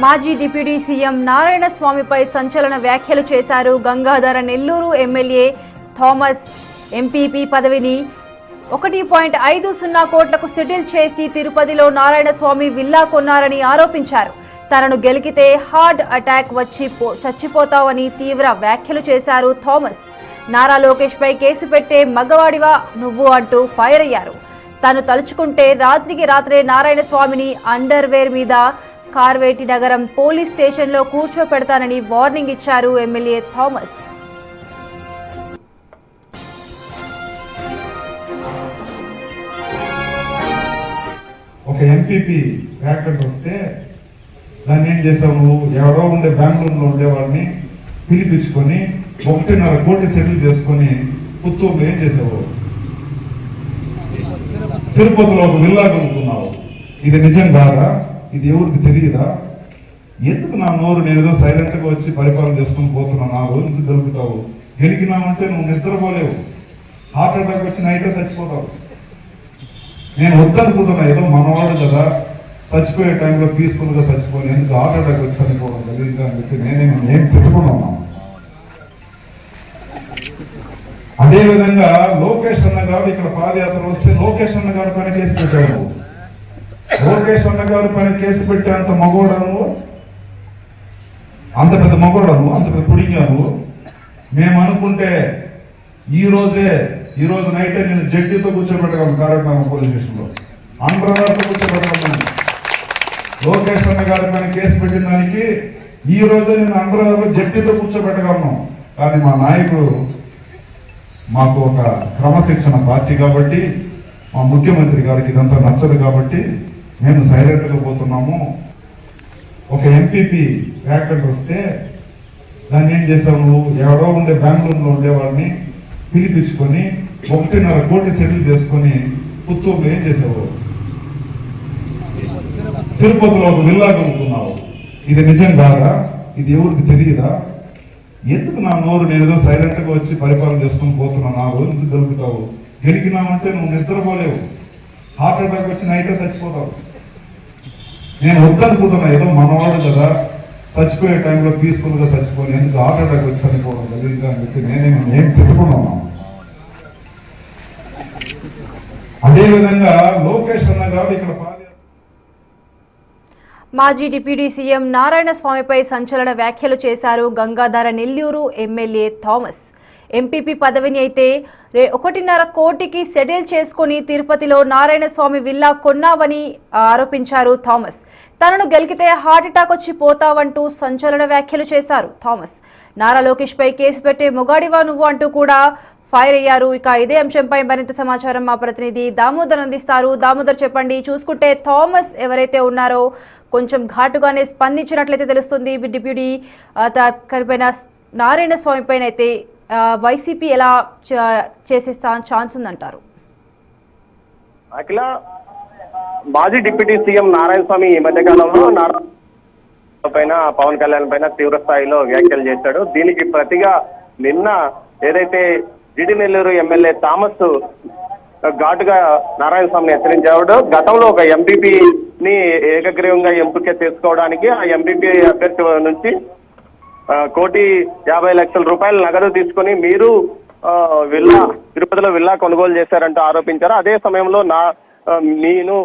మాజీ deputy CM Narayana స్వామిపై సంచలన వ్యాఖ్యలు చేశారు. Gangadhara Nellore MLA Thomas MPP పదవిని 1.50 కోట్లకు సెటిల్ చేసి తిరుపతిలో నారాయణ స్వామి విల్లా కొన్నారని ఆరోపించారు. తనను గెలికితే హార్ట్ అటాక్ వచ్చి చచ్చిపోతావని తీవ్ర వ్యాఖ్యలు చేశారు థామస్. నారా లోకేష్ పై కేసు పెట్టే మగవాడివా నువ్వు అంటూ ఫైర్ అయ్యారు. తాను తలుచుకుంటే రాత్రికి రాత్రే నారాయణ స్వామిని అండర్వేర్ మీద కార్వేటి నగరం పోలీస్ స్టేషన్లో కూర్చోపెడతానని వార్నింగ్ ఇచ్చారు ఎమ్మెల్యే థామస్. ఒక ఎంపీపీ వ్యాఖ్యలకు వస్తే దాన్ని ఏం చేసావు? ఎవరో ఉండే బెంగళూరులో ఉండేవాడిని పిలిపించుకొని 1.5 కోటి సెటిల్ చేసుకొని పుత్తూరులో ఏం చేసావు? తిరుపతిలో ఒక విల్లా కొనుక్కున్నావు. ఇది నిజం కాదా? ఇది ఎవరికి తెలియదా? ఎందుకు నా నోరు నేను ఏదో సైలెంట్ గా వచ్చి పరిపాలన చేసుకుని పోతున్నా, నా రోజు ఎందుకు దొరుకుతావు? గెలికినామంటే నువ్వు నిద్రపోలేవు, హార్ట్ అటాక్ వచ్చి నైటే చచ్చిపోతావు. నేను వద్దనుకుంటున్నా, ఏదో మనవాడు కదా చచ్చిపోయే టైంలో పీస్ఫుల్ గా చచ్చిపోయి ఎందుకు హార్ట్ అటాక్ వచ్చి చనిపోవడం తెలియదు అని చెప్పి నేనేం తిట్టుకున్నాను. అదేవిధంగా లోకేష్ అన్న గారు ఇక్కడ పాదయాత్ర వస్తే లోకేష్ అన్న గారు పైన కేసు పెట్టావు. లోకేష్ అన్న గారు పైన కేసు పెట్టే అంత మగోడను, అంత పెద్ద మగోడను, అంత పెద్ద పుడింగాను మేము అనుకుంటే ఈ రోజు నైటే నేను జడ్జితో కూర్చోబెట్టగలను. కారటనగర్ పోలీస్ స్టేషన్ లో అండర్వేర్తో కూర్చోబెట్టగలను. లోకేష్ అన్న గారి పైన కేసు పెట్టిన దానికి ఈ రోజే నేను అండర్వేర్లో జడ్జితో కూర్చోబెట్టగలను. కానీ మా నాయకుడు మాకు ఒక క్రమశిక్షణ పార్టీ కాబట్టి, మా ముఖ్యమంత్రి గారికి ఇదంతా నచ్చదు కాబట్టి మేము సైలెంట్ గా పోతున్నాము. ఒక ఎంపీపీ వ్యాఖ్యలకు వస్తే దాన్ని ఏం చేసావు? ఎవరో ఉండే బెంగళూరులో ఉండేవాడిని పిలిపించుకొని 1.5 కోటి సెటిల్ చేసుకొని పుత్తూరులో ఏం చేసావు? తిరుపతిలో ఒక విల్లా కొనుక్కున్నావు. ఇది నిజం కాదా? ఇది ఎవరికి తెలియదా? ఎందుకు నా నోరు నేను ఏదో సైలెంట్ గా వచ్చి పరిపాలన చేసుకుని పోతున్నా, నా రోజు ఎందుకు దొరుకుతావు? గెలికినామంటే నువ్వు నిద్రపోలేవు, హార్ట్ అటాక్ వచ్చి నైటే చచ్చిపోతావు. నేను వద్దనుకుంటున్నా, ఏదో మనవాడు కదా చచ్చిపోయే టైంలో పీస్ఫుల్ గా చచ్చిపోయి ఎందుకు హార్ట్ అటాక్ వచ్చి చనిపోవడం తెలియదు అని చెప్పి నేనేం తిట్టుకున్నాను. అదేవిధంగా లోకేష్ అన్న గారు ఇక్కడ మాజీ డిప్యూటీ సీఎం నారాయణ స్వామిపై సంచలన వ్యాఖ్యలు చేశారు. Gangadhara Nellore MLA Thomas MPP పదవిని అయితే 1.5 కోటికి సెటిల్ చేసుకుని తిరుపతిలో నారాయణ స్వామి విల్లా కొన్నావని ఆరోపించారు థామస్. తనను గెలికితే హార్ట్ అటాక్ వచ్చి పోతావంటూ సంచలన వ్యాఖ్యలు చేశారు థామస్. నారా లోకేష్ పై కేసు పెట్టే మొగాడివా నువ్వు అంటూ కూడా ఫైర్ అయ్యారు. ఇక ఇదే అంశంపై మరింత సమాచారం మా ప్రతినిధి దామోదర్ అందిస్తారు. దామోదర్ చెప్పండి, చూసుకుంటే థామస్ ఎవరైతే ఉన్నారో కొంచెం ఘాటుగానే స్పందించినట్లయితే తెలుస్తుంది. డిప్యూటీ పైన నారాయణ స్వామి పైన అయితే వైసీపీ ఎలా చేసే ఛాన్స్ ఉందంటారు? అఖిల, మాజీ డిప్యూటీ సీఎం నారాయణ స్వామి ఈ మధ్య కాలంలో నారాయణ పైన పవన్ కళ్యాణ్ పైన తీవ్ర స్థాయిలో వ్యాఖ్యలు చేశాడు. దీనికి ప్రతిగా నిన్న ఏదైతే జిడి నెల్లూరు ఎమ్మెల్యే థామస్ ఘాటుగా నారాయణ స్వామిని హెచ్చరించాడు. గతంలో ఒక ఎంపీపీని ఏకగ్రీవంగా ఎంపిక చేసుకోవడానికి ఆ ఎంపీపీ అభ్యర్థి నుంచి 1,50,00,000 రూపాయలు నగదు తీసుకుని మీరు తిరుపతిలో విల్లా కొనుగోలు చేశారంటూ ఆరోపించారు. అదే సమయంలో నేను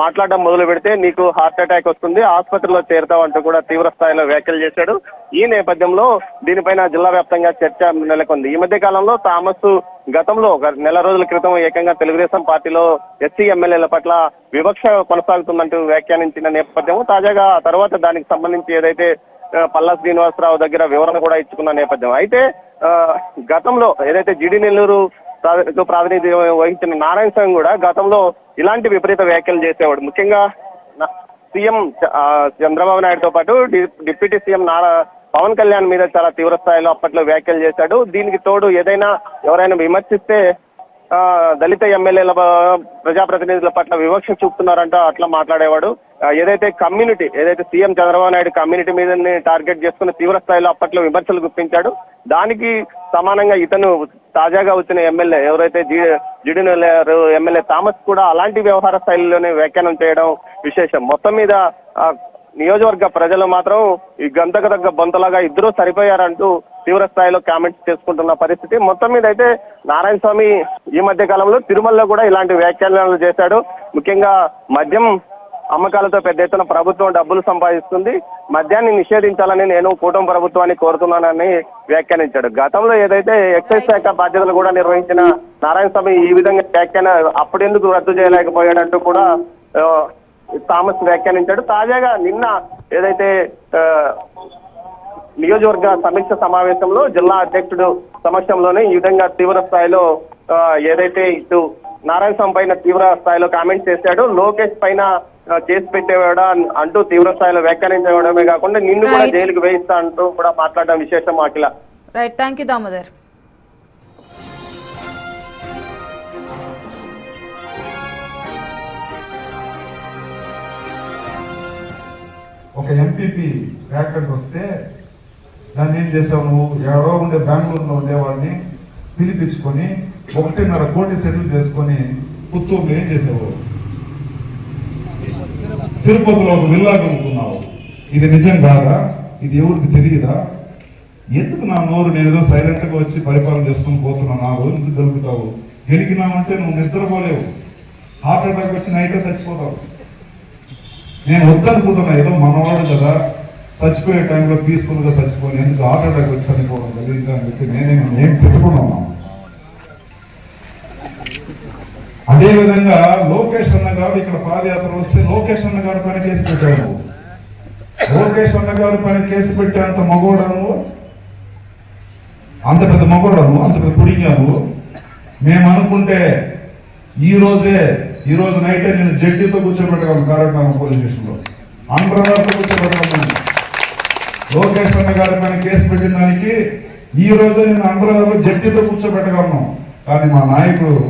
మాట్లాడడం మొదలు పెడితే నీకు హార్ట్ అటాక్ వస్తుంది, ఆసుపత్రిలో చేరుతావు అంటూ కూడా తీవ్ర స్థాయిలో వ్యాఖ్యలు చేశాడు. ఈ నేపథ్యంలో దీనిపైన జిల్లా వ్యాప్తంగా చర్చ నెలకొంది. ఈ మధ్య కాలంలో థామస్ గతంలో ఒక నెల రోజుల క్రితం ఏకంగా తెలుగుదేశం పార్టీలో ఎస్సీ ఎమ్మెల్యేల పట్ల వివక్ష కొనసాగుతుందంటూ వ్యాఖ్యానించిన నేపథ్యం, తాజాగా ఆ తర్వాత దానికి సంబంధించి ఏదైతే పల్లా శ్రీనివాసరావు దగ్గర వివరణ కూడా ఇచ్చుకున్న నేపథ్యం. అయితే గతంలో ఏదైతే జిడి నెల్లూరు ప్రాతినిధ్యం వహించిన నారాయణ స్వామి కూడా గతంలో ఇలాంటి విపరీత వ్యాఖ్యలు చేసేవాడు. ముఖ్యంగా సీఎం చంద్రబాబు నాయుడుతో పాటు డిప్యూటీ సీఎం పవన్ కళ్యాణ్ మీద చాలా తీవ్ర స్థాయిలో అప్పట్లో వ్యాఖ్యలు చేశాడు. దీనికి తోడు ఎవరైనా విమర్శిస్తే దళిత ఎమ్మెల్యేల ప్రజాప్రతినిధుల పట్ల వివక్ష చూపుతున్నారంట అట్లా మాట్లాడేవాడు. ఏదైతే సీఎం చంద్రబాబు నాయుడు కమ్యూనిటీ మీద టార్గెట్ చేసుకుని తీవ్ర స్థాయిలో అప్పట్లో విమర్శలు గుప్పించాడు. దానికి సమానంగా ఇతను తాజాగా వచ్చిన ఎమ్మెల్యే ఎవరైతే జిడి నెల్లూరు ఎమ్మెల్యే థామస్ కూడా అలాంటి వ్యవహార శైలిలోనే వ్యాఖ్యానం చేయడం విశేషం. మొత్తం మీద నియోజకవర్గ ప్రజలు మాత్రం ఈ గంతకు తగ్గ బొంతలాగా ఇద్దరు సరిపోయారంటూ తీవ్ర స్థాయిలో కామెంట్స్ చేసుకుంటున్న పరిస్థితి. మొత్తం మీద అయితే నారాయణ స్వామి ఈ మధ్య కాలంలో తిరుమలలో కూడా ఇలాంటి వ్యాఖ్యానాలు చేశాడు. ముఖ్యంగా మద్యం అమ్మకాలతో పెద్ద ఎత్తున ప్రభుత్వం డబ్బులు సంపాదిస్తుంది, మద్యాన్ని నిషేధించాలని నేను కూటమి ప్రభుత్వాన్ని కోరుతున్నానని వ్యాఖ్యానించాడు. గతంలో ఏదైతే ఎక్సైజ్ శాఖ బాధ్యతలు కూడా నిర్వహించిన నారాయణ స్వామి ఈ విధంగా వ్యాఖ్యాన అప్పుడెందుకు రద్దు చేయలేకపోయాడంటూ కూడా థామస్ వ్యాఖ్యానించాడు. తాజాగా నిన్న ఏదైతే నియోజకవర్గ సమీక్ష సమావేశంలో జిల్లా అధ్యక్షుడు సమక్షంలోనే ఈ విధంగా తీవ్ర స్థాయిలో ఏదైతే ఇటు నారాయణ స్వామి పైన తీవ్ర స్థాయిలో కామెంట్స్ చేశాడు. లోకేష్ పైన కేసు పెట్టేవాడా అంటూ తీవ్ర స్థాయిలో వ్యాఖ్యానించడమే కాకుండా నిన్ను కూడా జైలుకు వేయిస్తా అంటూ కూడా మాట్లాడడం విశేషం. అఖిల, రైట్, థ్యాంక్ యూ దామోదర్. ఒక ఎంపీపీ వ్యాఖ్యకు వస్తే దాన్ని ఏం చేసావు నువ్వు? ఎవరో ఉండే బెంగళూరులో ఉండేవాడిని పిలిపించుకొని 1.5 కోటి సెటిల్ చేసుకొని పుత్తూరులో ఏం చేసావు? తిరుపతిలో ఒక విల్లా కొనుక్కున్నావు. ఇది నిజం కాదా? ఇది ఎవరికి తెలియదా? ఎందుకు నా నోరు నేను ఏదో సైలెంట్ గా వచ్చి పరిపాలన చేసుకుని పోతున్నా, నా రోజు ఎందుకు దొరుకుతావు? గెలికినామంటే నువ్వు నిద్రపోలేవు, హార్ట్ అటాక్ వచ్చి నైటే చచ్చిపోతావు. నేను వద్దనుకుంటున్నా, ఏదో మనవాడు కదా చచ్చిపోయే టైంలో పీస్ఫుల్ గా చచ్చిపోయి ఎందుకు హార్ట్ అటాక్ వచ్చి చనిపోవడం తెలియదు అని చెప్పి నేనేం తిట్టుకున్నాను. అదే విధంగా లోకేష్ అన్న గారు ఇక్కడ పాదయాత్ర వస్తే లోకేష్ అన్న గారు పైన కేసు పెట్టావు. లోకేష్ అన్న గారు పైన కేసు పెట్టేంత మగోడాను, అంత పెద్ద మగోడాను, అంత పెద్ద పుడింగాను. మేము అనుకుంటే ఈ రోజు నైటే నేను జడ్జితో కూర్చోబెట్టగలను కారట్నామా పోలీస్ స్టేషన్ లో, అంబర్వార్తో కూర్చోబెట్టగలను. లోకేష్ అన్న గారి పైన కేసు పెట్టిన దానికి ఈ రోజే నేను అంబర్వార్లో జడ్జితో కూర్చోబెట్టగలను. కానీ మా నాయకుడు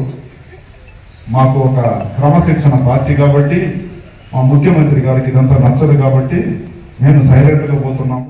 మాకు ఒక క్రమశిక్షణ పార్టీ కాబట్టి, మా ముఖ్యమంత్రి గారికి ఇదంతా నచ్చదు కాబట్టి మేము సైలెంట్ గా పోతున్నాము.